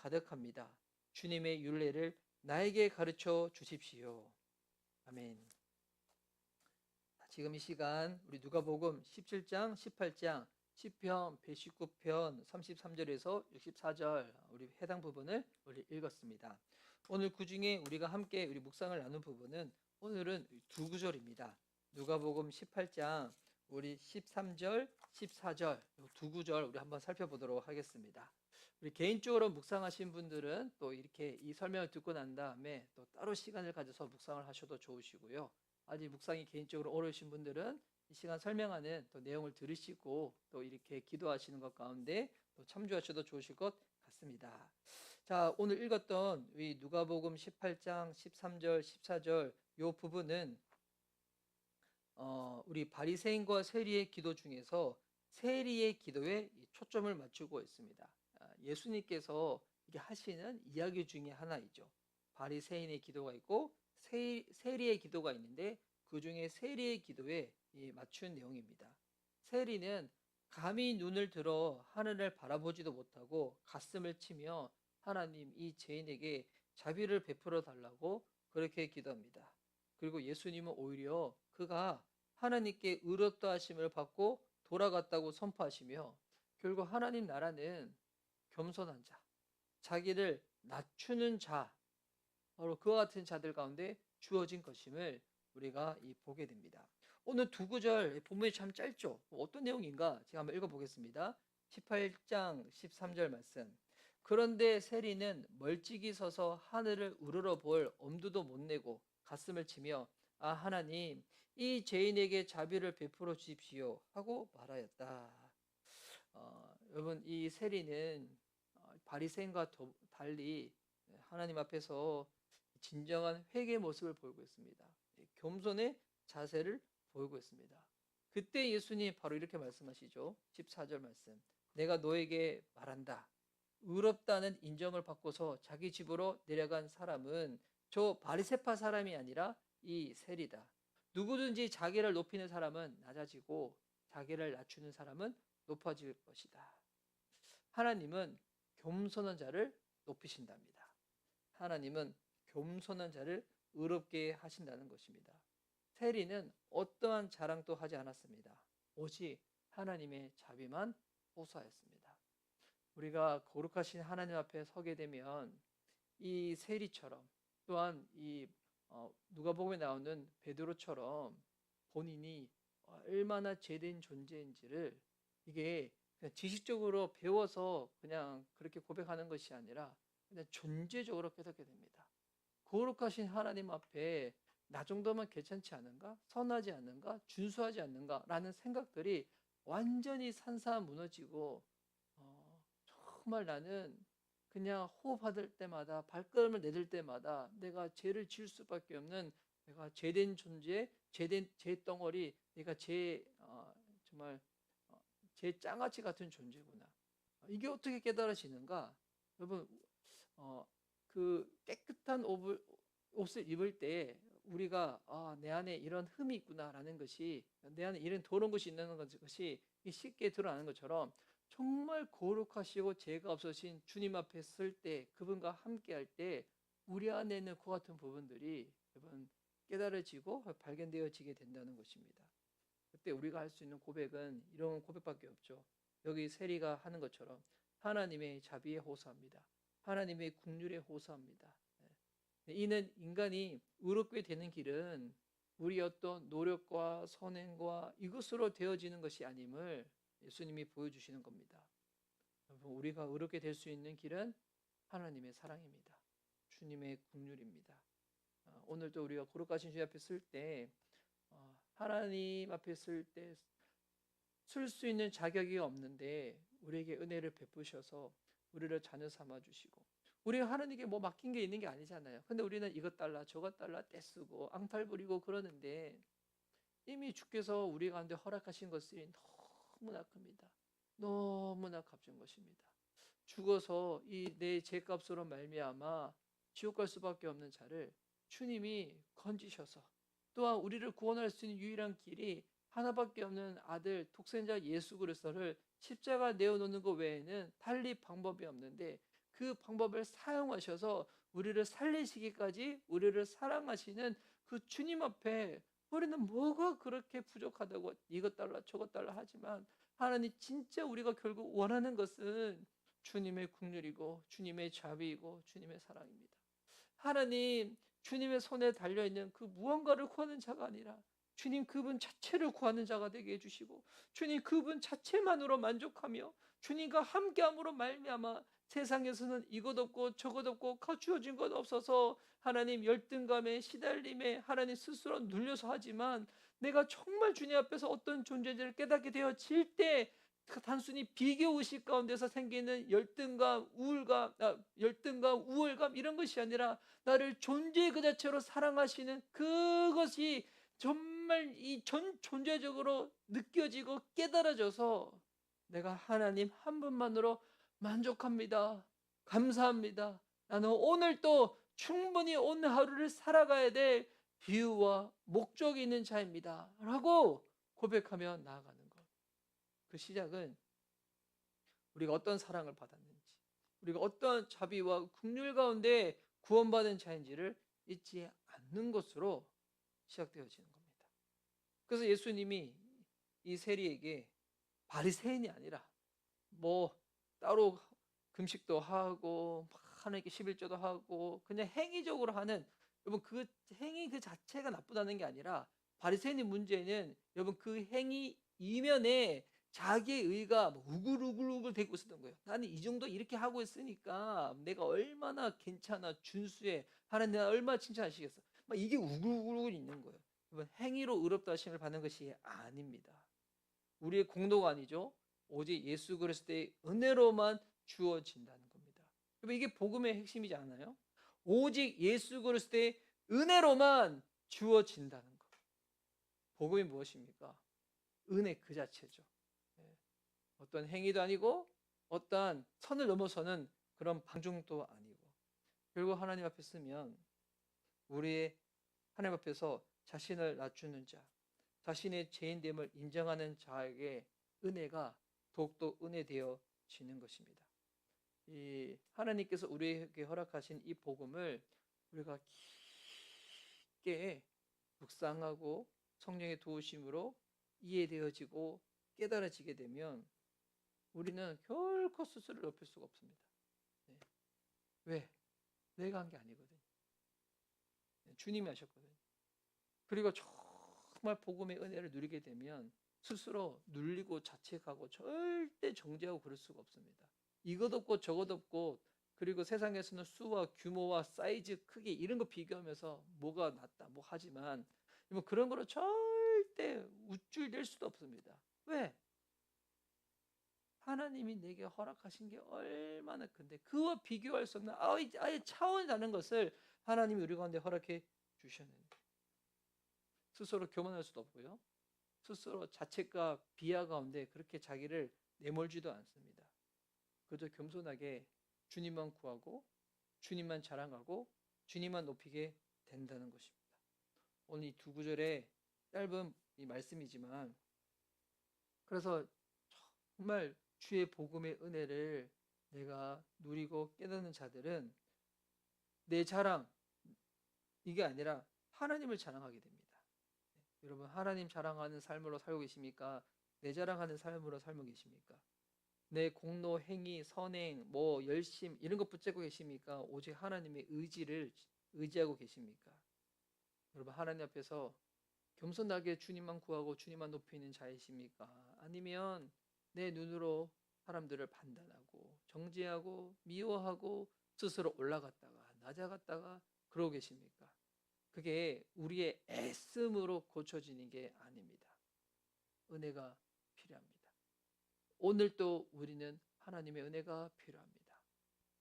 가득합니다. 주님의 율례를 나에게 가르쳐 주십시오. 아멘. 지금 이 시간 우리 누가복음 17장, 18장, 시편 119편 33절에서 64절 우리 해당 부분을 우리 읽었습니다. 오늘 그중에 우리가 함께 우리 묵상을 나눈 부분은 오늘은 두 구절입니다. 누가복음 18장 우리 13절, 14절 두 구절 우리 한번 살펴보도록 하겠습니다. 우리 개인적으로 묵상하신 분들은 또 이렇게 이 설명을 듣고 난 다음에 또 따로 시간을 가져서 묵상을 하셔도 좋으시고요. 아직 묵상이 개인적으로 어려우신 분들은 이 시간 설명하는 또 내용을 들으시고 또 이렇게 기도하시는 것 가운데 또 참조하셔도 좋으실 것 같습니다. 자, 오늘 읽었던 이 누가복음 18장 13절 14절 요 부분은 우리 바리새인과 세리의 기도 중에서 세리의 기도에 초점을 맞추고 있습니다. 예수님께서 이게 하시는 이야기 중에 하나이죠. 바리새인의 기도가 있고 세리의 기도가 있는데 그 중에 세리의 기도에 맞춘 내용입니다. 세리는 감히 눈을 들어 하늘을 바라보지도 못하고 가슴을 치며 하나님 이 죄인에게 자비를 베풀어 달라고 그렇게 기도합니다. 그리고 예수님은 오히려 그가 하나님께 의롭다 하심을 받고 돌아갔다고 선포하시며 결국 하나님 나라는 겸손한 자, 자기를 낮추는 자, 바로 그와 같은 자들 가운데 주어진 것임을 우리가 보게 됩니다. 오늘 두 구절 본문이 참 짧죠. 어떤 내용인가 제가 한번 읽어보겠습니다. 18장 13절 말씀. 그런데 세리는 멀찍이 서서 하늘을 우러러 볼 엄두도 못 내고 가슴을 치며 아 하나님 이 죄인에게 자비를 베풀어 주십시오 하고 말하였다. 여러분 이 세리는 바리새인과 달리 하나님 앞에서 진정한 회개의 모습을 보이고 있습니다. 겸손의 자세를 보이고 있습니다. 그때 예수님 바로 이렇게 말씀하시죠. 14절 말씀. 내가 너에게 말한다. 의롭다는 인정을 받고서 자기 집으로 내려간 사람은 저 바리새파 사람이 아니라 이 세리다. 누구든지 자기를 높이는 사람은 낮아지고 자기를 낮추는 사람은 높아질 것이다. 하나님은 겸손한 자를 높이신답니다. 하나님은 겸손한 자를 의롭게 하신다는 것입니다. 세리는 어떠한 자랑도 하지 않았습니다. 오직 하나님의 자비만 호소하였습니다. 우리가 거룩하신 하나님 앞에 서게 되면 이 세리처럼 또한 이 누가복음에 나오는 베드로처럼 본인이 얼마나 죄된 존재인지를 이게 그냥 지식적으로 배워서 그냥 그렇게 고백하는 것이 아니라 그냥 존재적으로 깨닫게 됩니다. 거룩하신 하나님 앞에 나 정도면 괜찮지 않은가? 선하지 않는가? 준수하지 않는가? 라는 생각들이 완전히 산산 무너지고 정말 나는 그냥 호흡할 때마다 발걸음을 내딜 때마다 내가 죄를 지을 수밖에 없는 내가 죄된 존재, 죄된 죄덩어리, 내가 정말 제 짱아찌 같은 존재구나. 이게 어떻게 깨달아지는가? 여러분, 그 깨끗한 옷을 입을 때 우리가 내 안에 이런 흠이 있구나라는 것이 내 안에 이런 더러운 것이 있는 것이 쉽게 드러나는 것처럼 정말 거룩하시고 죄가 없으신 주님 앞에 설 때 그분과 함께 할 때 우리 안에 있는 그 같은 부분들이 여러분 깨달아지고 발견되어지게 된다는 것입니다. 그때 우리가 할 수 있는 고백은 이런 고백밖에 없죠. 여기 세리가 하는 것처럼 하나님의 자비에 호소합니다. 하나님의 긍휼에 호소합니다. 이는 인간이 의롭게 되는 길은 우리 어떤 노력과 선행과 이것으로 되어지는 것이 아님을 예수님이 보여주시는 겁니다. 여러분, 우리가 의롭게 될 수 있는 길은 하나님의 사랑입니다. 주님의 긍휼입니다. 오늘도 우리가 거룩하신 주님 앞에 쓸 때 하나님 앞에 쓸 때 쓸 수 있는 자격이 없는데 우리에게 은혜를 베푸셔서 우리를 자녀 삼아 주시고 우리가 하나님께 뭐 맡긴 게 있는 게 아니잖아요. 근데 우리는 이것 달라 저것 달라 떼쓰고 앙탈 부리고 그러는데 이미 주께서 우리 가운데 허락하신 것이 너무나 큽니다. 너무나 값진 것입니다. 죽어서 이 내 죄값으로 말미암아 지옥 갈 수밖에 없는 자를 주님이 건지셔서 또한 우리를 구원할 수 있는 유일한 길이 하나밖에 없는 아들 독생자 예수 그리스도를 십자가 내어놓는 것 외에는 달리 방법이 없는데 그 방법을 사용하셔서 우리를 살리시기까지 우리를 사랑하시는 그 주님 앞에 우리는 뭐가 그렇게 부족하다고 이것 달라 저것 달라 하지만, 하나님 진짜 우리가 결국 원하는 것은 주님의 긍휼이고 주님의 자비이고 주님의 사랑입니다. 하나님, 주님의 손에 달려있는 그 무언가를 구하는 자가 아니라 주님 그분 자체를 구하는 자가 되게 해주시고, 주님 그분 자체만으로 만족하며 주님과 함께함으로 말미암아 세상에서는 이것 없고 저것 없고 갖추어진 것 없어서 하나님 열등감에 시달림에 하나님 스스로 눌려서 하지만, 내가 정말 주님 앞에서 어떤 존재인지를 깨닫게 되어질 때 단순히 비교 의식 가운데서 생기는 열등감, 우월감 이런 것이 아니라 나를 존재 그 자체로 사랑하시는 그것이 정말 이 전 존재적으로 느껴지고 깨달아져서 내가 하나님 한 분만으로 만족합니다. 감사합니다. 나는 오늘 또 충분히 오늘 하루를 살아가야 될 비유와 목적이 있는 자입니다. 라고 고백하며 나아가는 것. 그 시작은 우리가 어떤 사랑을 받았는지, 우리가 어떤 자비와 긍휼 가운데 구원받은 자인지를 잊지 않는 것으로 시작되어지는 겁니다. 그래서 예수님이 이 세리에게 바리새인이 아니라 뭐 따로 금식도 하고 하나님께 11조도 하고 그냥 행위적으로 하는, 여러분 그 행위 그 자체가 나쁘다는 게 아니라 바리새인의 문제는 여러분 그 행위 이면에 자기의 의가 우글우글우글 되고 있었던 거예요. 나는 이 정도 이렇게 하고 있으니까 내가 얼마나 괜찮아 준수해, 하나님 내가 얼마나 칭찬하시겠어, 막 이게 우글우글 있는 거예요. 여러분 행위로 의롭다 하심을 받는 것이 아닙니다. 우리의 공로가 아니죠. 오직 예수 그리스도의 은혜로만 주어진다는 겁니다. 여러분 이게 복음의 핵심이지 않아요? 오직 예수 그리스도의 은혜로만 주어진다는 것. 복음이 무엇입니까? 은혜 그 자체죠. 어떤 행위도 아니고 어떠한 선을 넘어서는 그런 방종도 아니고, 결국 하나님 앞에 쓰면 우리의 하나님 앞에서 자신을 낮추는 자, 자신의 죄인됨을 인정하는 자에게 은혜가 더욱더 은혜되어지는 것입니다. 이 하나님께서 우리에게 허락하신 이 복음을 우리가 깊게 묵상하고 성령의 도우심으로 이해되어지고 깨달아지게 되면 우리는 결코 스스로를 높일 수가 없습니다. 왜? 내가 한 게 아니거든요. 주님이 하셨거든요. 그리고 정말 복음의 은혜를 누리게 되면 스스로 눌리고 자책하고 절대 정죄하고 그럴 수가 없습니다. 이것 없고 저것 없고, 그리고 세상에서는 수와 규모와 사이즈 크기 이런 거 비교하면서 뭐가 낫다 뭐 하지만 뭐 그런 거로 절대 우쭐댈 수도 없습니다. 왜? 하나님이 내게 허락하신 게 얼마나 큰데 그와 비교할 수 없는 아예 차원이 다른 것을 하나님이 우리 가운데 허락해 주셨는데, 스스로 교만할 수도 없고요, 스스로 자책과 비하 가운데 그렇게 자기를 내몰지도 않습니다. 그저 겸손하게 주님만 구하고 주님만 자랑하고 주님만 높이게 된다는 것입니다. 오늘 이 두 구절의 짧은 이 말씀이지만, 그래서 정말 주의 복음의 은혜를 내가 누리고 깨닫는 자들은 내 자랑 이게 아니라 하나님을 자랑하게 됩니다. 여러분 하나님 자랑하는 삶으로 살고 계십니까? 내 자랑하는 삶으로 살고 계십니까? 내 공로, 행위, 선행, 뭐 열심 이런 것 붙잡고 계십니까? 오직 하나님의 의지를 의지하고 계십니까? 여러분 하나님 앞에서 겸손하게 주님만 구하고 주님만 높이는 자이십니까? 아니면 내 눈으로 사람들을 판단하고 정죄하고 미워하고 스스로 올라갔다가 낮아갔다가 그러고 계십니까? 그게 우리의 애씀으로 고쳐지는 게 아닙니다. 은혜가 필요합니다. 오늘도 우리는 하나님의 은혜가 필요합니다.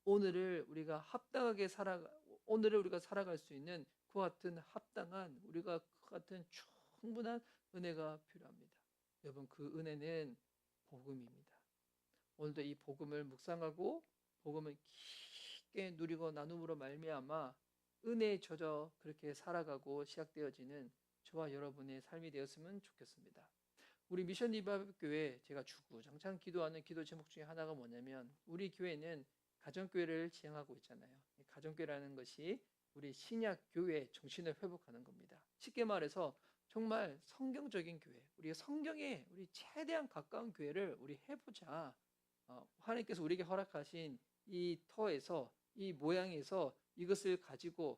오늘을 우리가 살아갈 수 있는 그와 같은 합당한, 우리가 그 같은 충분한 은혜가 필요합니다. 여러분 그 은혜는 복음입니다. 오늘도 이 복음을 묵상하고 복음을 깊게 누리고 나눔으로 말미암아 은혜에 젖어 그렇게 살아가고 시작되어지는 저와 여러분의 삶이 되었으면 좋겠습니다. 우리 미션 리바이벌 교회 제가 주구장창 기도하는 기도 제목 중에 하나가 뭐냐면, 우리 교회는 가정교회를 지향하고 있잖아요. 이 가정교회라는 것이 우리 신약 교회의 정신을 회복하는 겁니다. 쉽게 말해서 정말 성경적인 교회, 우리가 성경에 우리 최대한 가까운 교회를 우리 해보자. 하나님께서 우리에게 허락하신 이 터에서 이 모양에서 이것을 가지고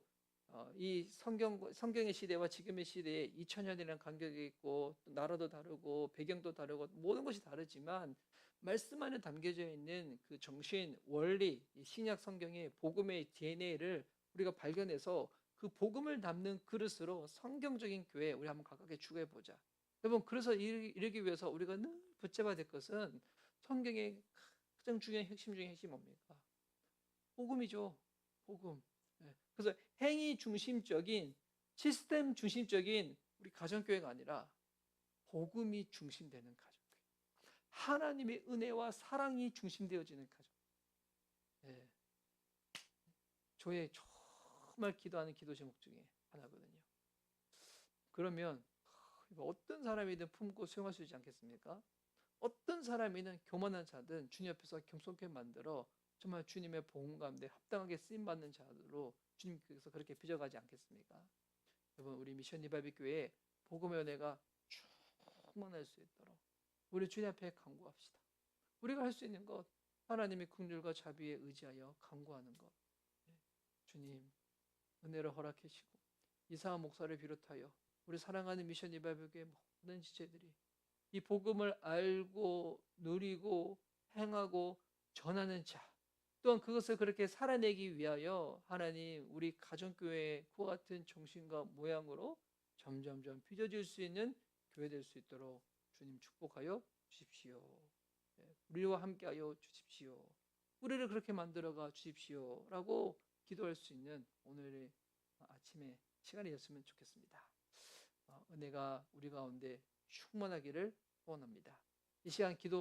이 성경의 시대와 지금의 시대에 2000년이라는 간격이 있고 또 나라도 다르고 배경도 다르고 모든 것이 다르지만 말씀 안에 담겨져 있는 그 정신, 원리, 이 신약 성경의 복음의 DNA를 우리가 발견해서 그 복음을 담는 그릇으로 성경적인 교회 우리 한번 가깝게 추구해 보자. 여러분, 그래서 이르기 위해서 우리가 늘 붙잡아야 될 것은 성경의 가장 중요한 핵심 중에 핵심이 뭡니까? 복음이죠. 복음. 예. 그래서 행위 중심적인 시스템 중심적인 우리 가정교회가 아니라 복음이 중심되는 가정교회. 하나님의 은혜와 사랑이 중심되어지는 가정. 예. 저의 정말 기도하는 기도 제목 중에 하나거든요. 그러면 어떤 사람이든 품고 수용할 수 있지 않겠습니까? 어떤 사람이든 교만한 자든 주님 앞에서 겸손케 만들어 정말 주님의 복음 가운데 합당하게 쓰임받는 자로 주님께서 그렇게 빚어가지 않겠습니까? 여러분, 우리 미션 리바이브 교회에 복음의 은혜가 충만할 수 있도록 우리 주님 앞에 간구합시다. 우리가 할 수 있는 것, 하나님의 긍휼과 자비에 의지하여 간구하는 것. 주님, 은혜를 허락해 주시고 이상한 목사를 비롯하여 우리 사랑하는 미션 리바이브 교회 모든 지체들이 이 복음을 알고 누리고 행하고 전하는 자, 또한 그것을 그렇게 살아내기 위하여 하나님 우리 가정교회의 그와 같은 정신과 모양으로 점점점 빚어질 수 있는 교회 될 수 있도록 주님 축복하여 주십시오. 우리와 함께하여 주십시오. 우리를 그렇게 만들어가 주십시오 라고 기도할 수 있는 오늘의 아침에 시간이 됐으면 좋겠습니다. 은혜가 우리 가운데 충만하기를 소원합니다. 이 시간 기도